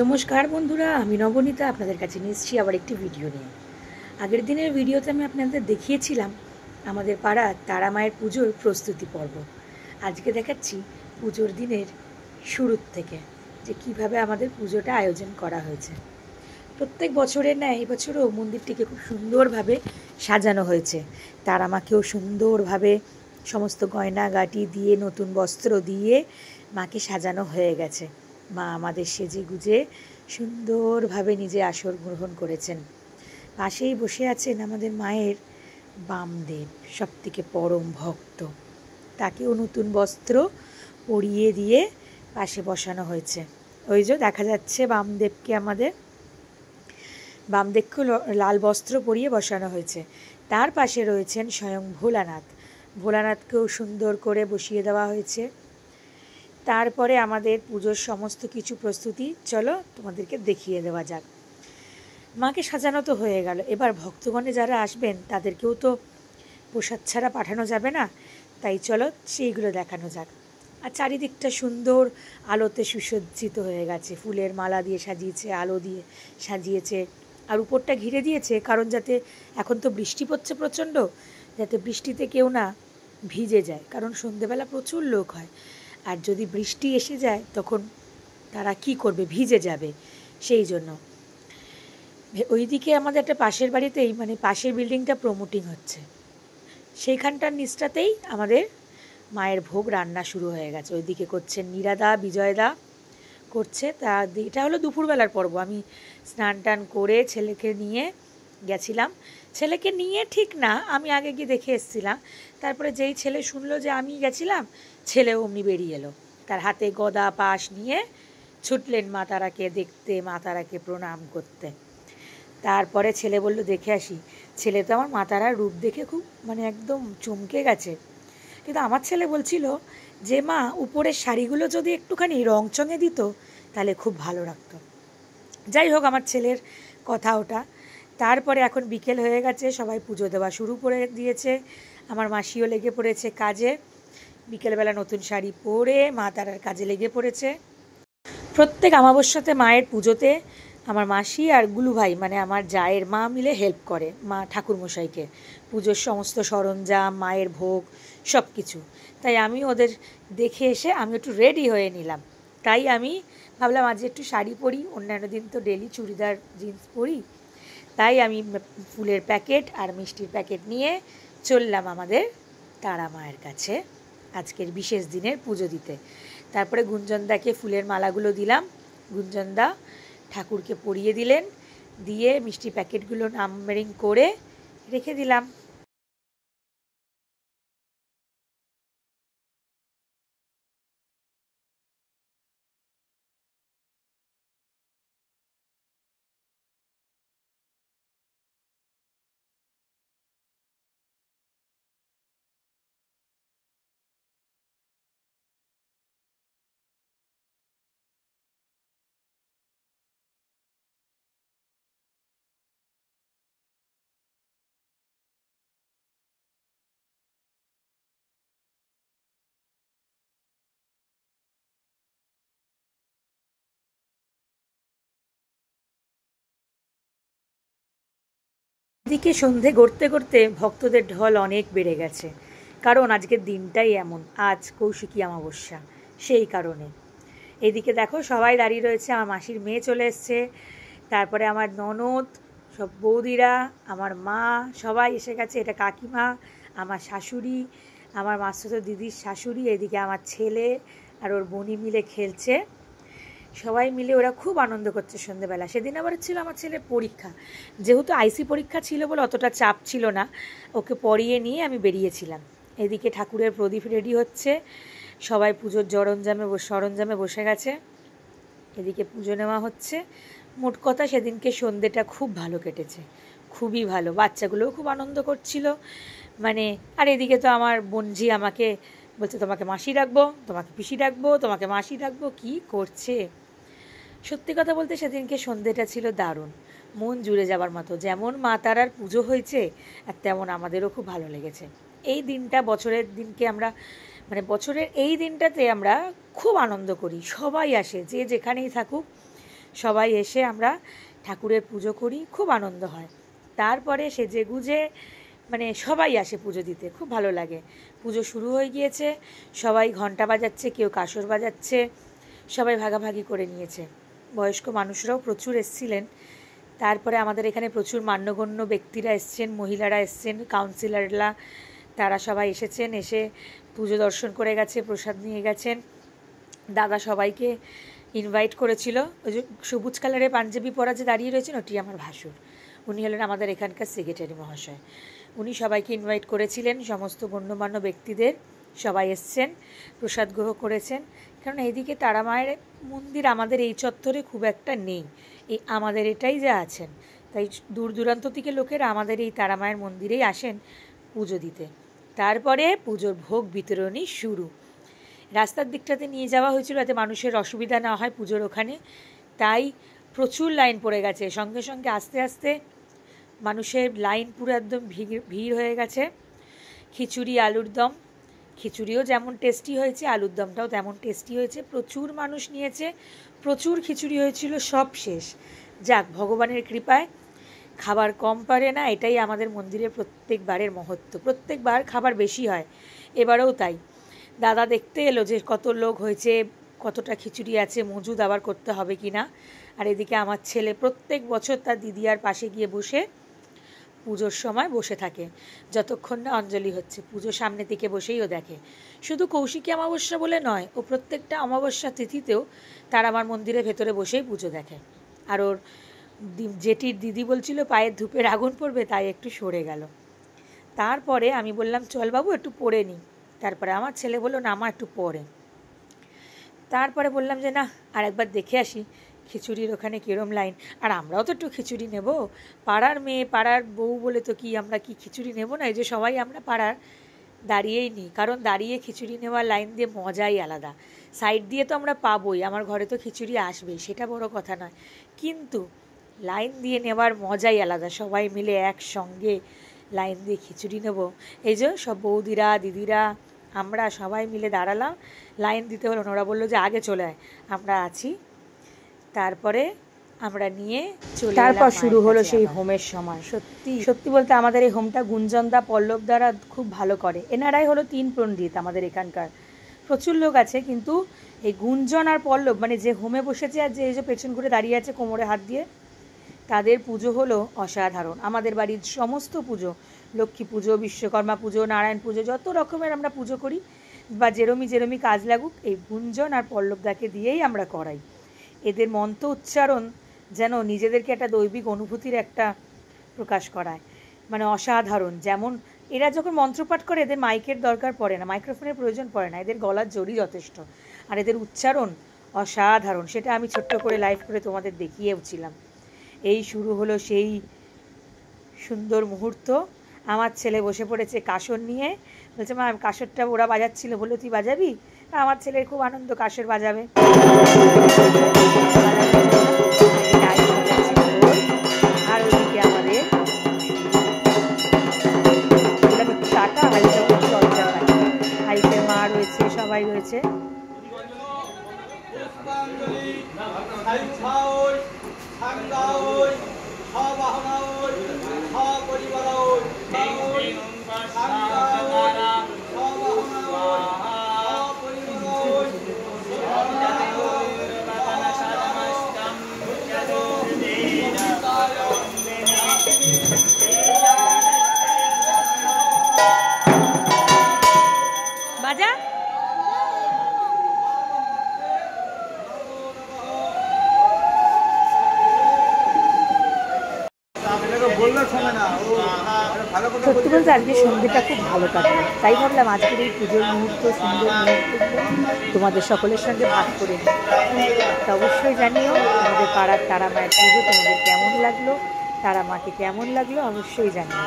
নমস্কার বন্ধুরা, আমি নবনীতা আপনাদের কাছে নিয়ে এসেছি আবার একটি ভিডিও নিয়ে। আগের দিনের ভিডিওতে আমি আপনাদের দেখিয়েছিলাম আমাদের পাড়ার তারা মায়ের পুজোর প্রস্তুতি পর্ব। আজকে দেখাচ্ছি পুজোর দিনের শুরুর থেকে যে কিভাবে আমাদের পুজোটা আয়োজন করা হয়েছে। প্রত্যেক বছরের ন্যায় এই বছরও মন্দিরটিকে খুব সুন্দরভাবে সাজানো হয়েছে। তারা মাকেও সুন্দরভাবে সমস্ত গয়নাগাটি দিয়ে, নতুন বস্ত্র দিয়ে মাকে সাজানো হয়ে গেছে। মা আমাদের সেজে গুজে সুন্দরভাবে নিজে আসর গ্রহণ করেছেন। পাশেই বসে আছেন আমাদের মায়ের বামদেব, সবথেকে পরম ভক্ত। তাকেও নতুন বস্ত্র পরিয়ে দিয়ে পাশে বসানো হয়েছে। ওই যে দেখা যাচ্ছে বামদেবকে, আমাদের বামদেবকে লাল বস্ত্র পরিয়ে বসানো হয়েছে। তার পাশে রয়েছেন স্বয়ং ভোলানাথ। ভোলানাথকেও সুন্দর করে বসিয়ে দেওয়া হয়েছে। তারপরে আমাদের পুজোর সমস্ত কিছু প্রস্তুতি চলো তোমাদেরকে দেখিয়ে দেওয়া যাক। মাকে সাজানো তো হয়ে গেল, এবার ভক্তগণে যারা আসবেন তাদেরকেও তো প্রসাদ ছাড়া পাঠানো যাবে না, তাই চলো সেইগুলো দেখানো যাক। আর চারিদিকটা সুন্দর আলোতে সুসজ্জিত হয়ে গেছে, ফুলের মালা দিয়ে সাজিয়েছে, আলো দিয়ে সাজিয়েছে, আর উপরটা ঘিরে দিয়েছে কারণ যাতে, এখন তো বৃষ্টি পড়ছে প্রচণ্ড, যাতে বৃষ্টিতে কেউ না ভিজে যায়, কারণ সন্ধেবেলা প্রচুর লোক হয়, আর যদি বৃষ্টি এসে যায় তখন তারা কি করবে, ভিজে যাবে। সেই জন্য ওইদিকে আমাদের একটা পাশের বাড়িতেই, মানে পাশের বিল্ডিংটা প্রমোটিং হচ্ছে, সেইখানটার নিচটাতেই আমাদের মায়ের ভোগ রান্না শুরু হয়ে গেছে। ওইদিকে করছেন নীরাদা, বিজয়দা করছে। তা এটা হলো দুপুরবেলার পর্ব। আমি স্নান টান করে ছেলেকে নিয়ে গেছিলাম। ছেলেকে নিয়ে ঠিক না, আমি আগে গিয়ে দেখে এসেছিলাম। তারপরে যেই ছেলে শুনলো যে আমি গেছিলাম, ছেলে অমনি বেরিয়ে এলো, তার হাতে গদা পাশ নিয়ে ছুটলেন মা তারাকে দেখতে, মা তারাকে প্রণাম করতে। তারপরে ছেলে বলল দেখে আসি। ছেলে তো আমার মা তারার রূপ দেখে খুব একদম চমকে গেছে। কিন্তু আমার ছেলে বলছিল যে মা, উপরের শাড়িগুলো যদি একটুখানি রং চঙে দিত তাহলে খুব ভালো লাগতো। যাই হোক, আমার ছেলের কথা ওটা। তারপরে এখন বিকেল হয়ে গেছে, সবাই পুজো দেওয়া শুরু করে দিয়েছে। আমার মাসিও লেগে পড়েছে কাজে, বিকেলবেলা নতুন শাড়ি পরে মা তারার কাজে লেগে পড়েছে। প্রত্যেক অমাবস্যাতে মায়ের পুজোতে আমার মাসি আর গুলু ভাই, মানে আমার জায়ের মা, মিলে হেল্প করে মা ঠাকুরমশাইকে, পুজোর সমস্ত সরঞ্জাম, মায়ের ভোগ সব কিছু। তাই আমি ওদের দেখে এসে আমি একটু রেডি হয়ে নিলাম। তাই আমি ভাবলাম আজ একটু শাড়ি পরি, অন্যান্য দিন তো ডেলি চুড়িদার জিন্স পরি। তাই আমি ফুলের প্যাকেট আর মিষ্টির প্যাকেট নিয়ে চললাম আমাদের তারা মায়ের কাছে আজকের বিশেষ দিনের পুজো দিতে। তারপরে গুঞ্জনদাকে ফুলের মালাগুলো দিলাম। গুঞ্জনদা ঠাকুরকে পরিয়ে দিলেন, দিয়ে মিষ্টি প্যাকেটগুলো নাম্বারিং করে রেখে দিলাম। এদিকে সন্ধে গড়তে গড়তে ভক্তদের ঢল অনেক বেড়ে গেছে, কারণ আজকের দিনটাই এমন, আজ কৌশিকী অমাবস্যা, সেই কারণে। এদিকে দেখো সবাই দাঁড়িয়ে রয়েছে, আমার মাসির মেয়ে চলে এসছে, তারপরে আমার ননদ, সব বৌদিরা, আমার মা, সবাই এসে গেছে। এটা কাকিমা, আমার শাশুড়ি, আমার মাসুতো দিদির শাশুড়ি, এদিকে আমার ছেলে আর ওর বোনি মিলে খেলছে। সবাই মিলে ওরা খুব আনন্দ করছে সন্ধ্যেবেলা। সেদিন আবার ছিল আমার ছেলের পরীক্ষা, যেহেতু আইসি পরীক্ষা ছিল বলে অতটা চাপ ছিল না, ওকে পড়িয়ে নিয়ে আমি বেরিয়েছিলাম। এদিকে ঠাকুরের প্রদীপ রেডি হচ্ছে, সবাই পুজোর সরঞ্জামে বসে গেছে, এদিকে পুজো নেওয়া হচ্ছে। মোট কথা সেদিনকে সন্ধ্যেটা খুব ভালো কেটেছে, খুবই ভালো। বাচ্চাগুলোও খুব আনন্দ করছিল, আর এদিকে তো আমার বোনঝি আমাকে বলছে তোমাকে মাসি ডাকবো, তোমাকে পিসি ডাকবো, তোমাকে মাসি ডাকবো, কী করছে। সত্যি কথা বলতে সেদিনকে সন্ধ্যেটা ছিল দারুণ, মন জুড়ে যাবার মতো। যেমন মা তারার পুজো হয়েছে, আর তেমন আমাদেরও খুব ভালো লেগেছে। এই দিনটা, বছরের দিনকে আমরা, বছরের এই দিনটাতে আমরা খুব আনন্দ করি। সবাই আসে, যে যেখানেই থাকুক সবাই এসে আমরা ঠাকুরের পুজো করি, খুব আনন্দ হয়। তারপরে সেজে গুজে মানে সবাই আসে পুজো দিতে, খুব ভালো লাগে। পুজো শুরু হয়ে গিয়েছে, সবাই ঘন্টা বাজাচ্ছে, কেউ কাসর বাজাচ্ছে, সবাই ভাগাভাগি করে নিয়েছে। বয়স্ক মানুষরাও প্রচুর এসেছিলেন। তারপরে আমাদের এখানে প্রচুর মান্যগণ্য ব্যক্তিরা এসছেন, মহিলারা এসছেন, কাউন্সিলররা, তারা সবাই এসেছেন, এসে পুজো দর্শন করে গেছে, প্রসাদ নিয়ে গেছেন। দাদা সবাইকে ইনভাইট করেছিল। ওই যে সবুজ কালারের পাঞ্জাবি পরা যে দাঁড়িয়ে রয়েছেন, ওটি আমার ভাসুর। উনি হলেন আমাদের এখানকার সেক্রেটারি মহাশয়। উনি সবাইকে ইনভাইট করেছিলেন, সমস্ত গণ্যমান্য ব্যক্তিদের। সবাই এসছেন, প্রসাদ গ্রহণ করেছেন। কারণ এইদিকে তারা মায়ের মন্দির আমাদের এই চত্বরে খুব একটা নেই, এই আমাদের এটাই যা আছেন। তাই দূর দূরান্ত থেকে লোকেরা আমাদের এই তারা মায়ের মন্দিরেই আসেন পুজো দিতে। তারপরে পুজোর ভোগ বিতরণী শুরু। রাস্তার দিকটাতে নিয়ে যাওয়া হয়েছিল যাতে মানুষের অসুবিধা না হয় পুজোর ওখানে, তাই প্রচুর লাইন পড়ে গেছে। সঙ্গে সঙ্গে আস্তে আস্তে মানুষের লাইন পুরো একদম ভিড় হয়ে গেছে। খিচুড়ি, আলুর দম, খিচুড়িও যেমন টেস্টি হয়েছে, আলুর দমটাও তেমন টেস্টি হয়েছে। প্রচুর মানুষ নিয়েছে, প্রচুর খিচুড়ি হয়েছিল, সব শেষ। যাক, ভগবানের কৃপায় খাবার কম পারে না, এটাই আমাদের মন্দিরের প্রত্যেকবারের মহত্ব। প্রত্যেকবার খাবার বেশি হয়, এবারেও তাই। দাদা দেখতে এলো যে কত লোক হয়েছে, কতটা খিচুড়ি আছে, মজুদ আবার করতে হবে কি না। আর এদিকে আমার ছেলে প্রত্যেক বছর তার দিদিয়ার পাশে গিয়ে বসে পুজোর সময় বসে থাকে, যতক্ষণ না অঞ্জলি হচ্ছে। পুজো সামনে থেকে বসেই ও দেখে। শুধু কৌশিকী অমাবস্যা বলে নয়, ও প্রত্যেকটা অমাবস্যা তিথিতেও তার আমার মন্দিরের ভেতরে বসেই পুজো দেখে। আর ওর জেঠির দিদি বলছিল পায়ের ধূপের আগুন পড়বে, তাই একটু সরে গেল। তারপরে আমি বললাম চল বাবু একটু পড়ে নিই। তারপরে আমার ছেলে বললো না মা একটু পরে। তারপরে বললাম যে না, আর একবার দেখে আসি খিচুড়ির ওখানে কীরম লাইন। আর আমরাও তো একটু খিচুড়ি নেব, পাড়ার মেয়ে, পাড়ার বউ বলে তো কি আমরা কি খিচুড়ি নেব না? এই যে সবাই আমরা পাড়ার দাঁড়িয়েই নিই, কারণ দাঁড়িয়ে খিচুড়ি নেওয়ার লাইন দিয়ে মজাই আলাদা। সাইড দিয়ে তো আমরা পাবোই, আমার ঘরে তো খিচুড়ি আসবেই, সেটা বড় কথা নয়, কিন্তু লাইন দিয়ে নেওয়ার মজাই আলাদা। সবাই মিলে একসঙ্গে লাইন দিয়ে খিচুড়ি নেব। এই যে সব বৌদিরা, দিদিরা, আমরা সবাই মিলে দাঁড়ালাম, লাইন দিতে হলো। ওরা বললো যে আগে চলে আয়, আমরা আছি। তারপরে আমরা নিয়ে চলে, তারপর শুরু হলো সেই হোমের সময়। সত্যি সত্যি বলতে আমাদের এই হোমটা গুঞ্জনদা, পল্লব দ্বারা খুব ভালো করে। এনারাই হলো 3 পণ্ডিত আমাদের এখানকার। প্রচুর লোক আছে, কিন্তু এই গুঞ্জন আর পল্লব মানে যে হোমে বসেছে আর যে এই যে পেছন ঘুরে দাঁড়িয়ে আছে কোমরে হাত দিয়ে, তাদের পুজো হলো অসাধারণ। আমাদের বাড়ির সমস্ত পুজো, লক্ষ্মী পুজো, বিশ্বকর্মা পুজো, নারায়ণ পুজো, যত রকমের আমরা পুজো করি বা যেরমি কাজ লাগুক, এই গুঞ্জন আর পল্লবদাকে দিয়েই আমরা করাই। এদের মন্ত্র উচ্চারণ যেন নিজেদেরকে একটা দৈবিক অনুভূতির একটা প্রকাশ করায়, মানে অসাধারণ। যেমন এরা যখন মন্ত্রপাঠ করে এদের মাইকের দরকার পড়ে না, মাইক্রোফোনের প্রয়োজন পড়ে না, এদের গলার জোরই যথেষ্ট। আর এদের উচ্চারণ অসাধারণ, সেটা আমি ছোট্ট করে লাইভ করে তোমাদের দেখিয়েওছিলাম। এই শুরু হলো সেই সুন্দর মুহূর্ত। আমার ছেলে বসে পড়েছে কাসর নিয়ে, বলছে মা কাসরটা ওরা বাজাচ্ছিল, বললো তুই বাজাবি? আমার ছেলের খুব আনন্দ, কাসর বাজাবে। আর ওইদিকে আমাদের টাটা হাইফের মা রয়েছে, সবাই রয়েছে। বাজা সত্যি বলতে আজকে সন্ধ্যেটা খুব ভালো কাটলো, তাই ভাবলাম আজকের এই পুজোর মুহূর্ত, সুন্দর মুহূর্তগুলো তোমাদের সকলের সঙ্গে ভাগ করে নিই। তা অবশ্যই জানিও আমাদের পাড়ার তারা মায়ের পুজো তোমাদের কেমন লাগলো, তারা মাকে কেমন লাগলো অবশ্যই জানিও।